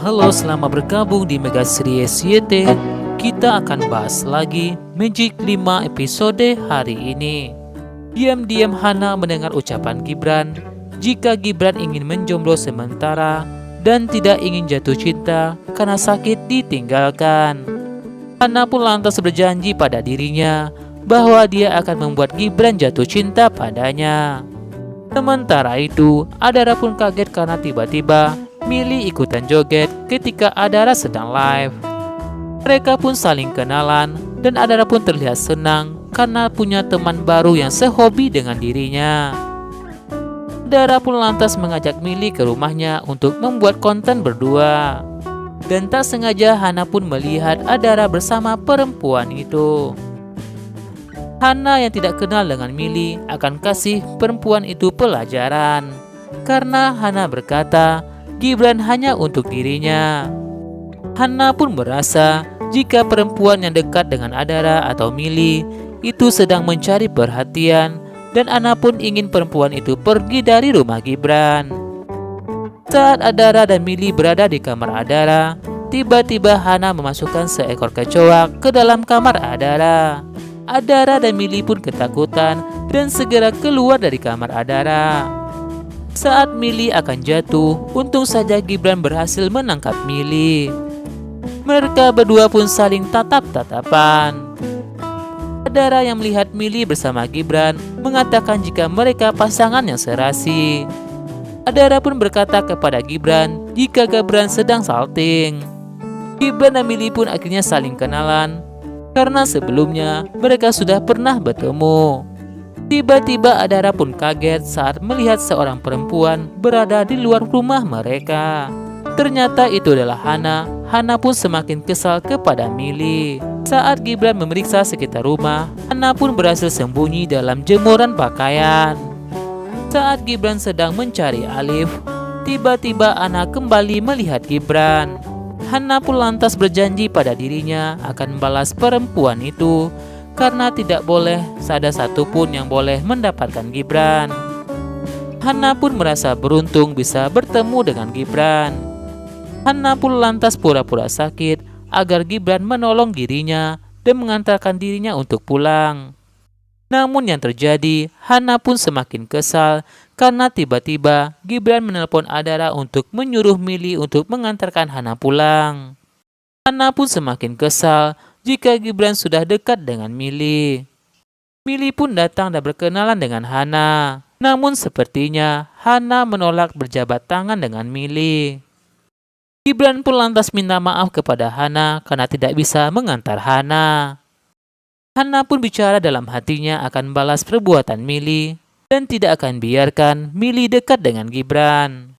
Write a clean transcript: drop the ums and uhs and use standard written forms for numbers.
Halo, selamat bergabung di Mega Series YT. Kita akan bahas lagi Magic 5 episode hari ini. Diam-diam Hana mendengar ucapan Gibran jika Gibran ingin menjomblo sementara dan tidak ingin jatuh cinta karena sakit ditinggalkan. Hana pun lantas berjanji pada dirinya bahwa dia akan membuat Gibran jatuh cinta padanya. Sementara itu, Adara pun kaget karena tiba-tiba Mili ikutan joget ketika Adara sedang live. Mereka pun saling kenalan dan Adara pun terlihat senang karena punya teman baru yang sehobi dengan dirinya. Adara pun lantas mengajak Mili ke rumahnya untuk membuat konten berdua. Dan tak sengaja Hana pun melihat Adara bersama perempuan itu. Hana yang tidak kenal dengan Mili akan kasih perempuan itu pelajaran. Karena Hana berkata Gibran hanya untuk dirinya. Hana pun merasa jika perempuan yang dekat dengan Adara atau Mili itu sedang mencari perhatian, dan Hana pun ingin perempuan itu pergi dari rumah Gibran. Saat Adara dan Mili berada di kamar Adara, tiba-tiba Hana memasukkan seekor kecoak ke dalam kamar Adara. Adara dan Mili pun ketakutan dan segera keluar dari kamar Adara. Saat Mili akan jatuh, untung saja Gibran berhasil menangkap Mili. Mereka berdua pun saling tatap-tatapan. Adara yang melihat Mili bersama Gibran mengatakan jika mereka pasangan yang serasi. Adara pun berkata kepada Gibran jika Gibran sedang salting. Gibran dan Mili pun akhirnya saling kenalan karena sebelumnya mereka sudah pernah bertemu. Tiba-tiba Adara pun kaget saat melihat seorang perempuan berada di luar rumah mereka. Ternyata itu adalah Hana. Hana pun semakin kesal kepada Mili. Saat Gibran memeriksa sekitar rumah, Hana pun berhasil sembunyi dalam jemuran pakaian. Saat Gibran sedang mencari Alif, tiba-tiba Hana kembali melihat Gibran. Hana pun lantas berjanji pada dirinya akan membalas perempuan itu karena tidak boleh ada satupun yang boleh mendapatkan Gibran. Hana pun merasa beruntung bisa bertemu dengan Gibran. Hana pun lantas pura-pura sakit agar Gibran menolong dirinya dan mengantarkan dirinya untuk pulang. Namun yang terjadi, Hana pun semakin kesal karena tiba-tiba Gibran menelpon Adara untuk menyuruh Mili untuk mengantarkan Hana pulang. Hana pun semakin kesal jika Gibran sudah dekat dengan Mili. Mili pun datang dan berkenalan dengan Hana. Namun sepertinya Hana menolak berjabat tangan dengan Mili. Gibran pun lantas minta maaf kepada Hana karena tidak bisa mengantar Hana. Hana pun bicara dalam hatinya akan balas perbuatan Mili dan tidak akan biarkan Mili dekat dengan Gibran.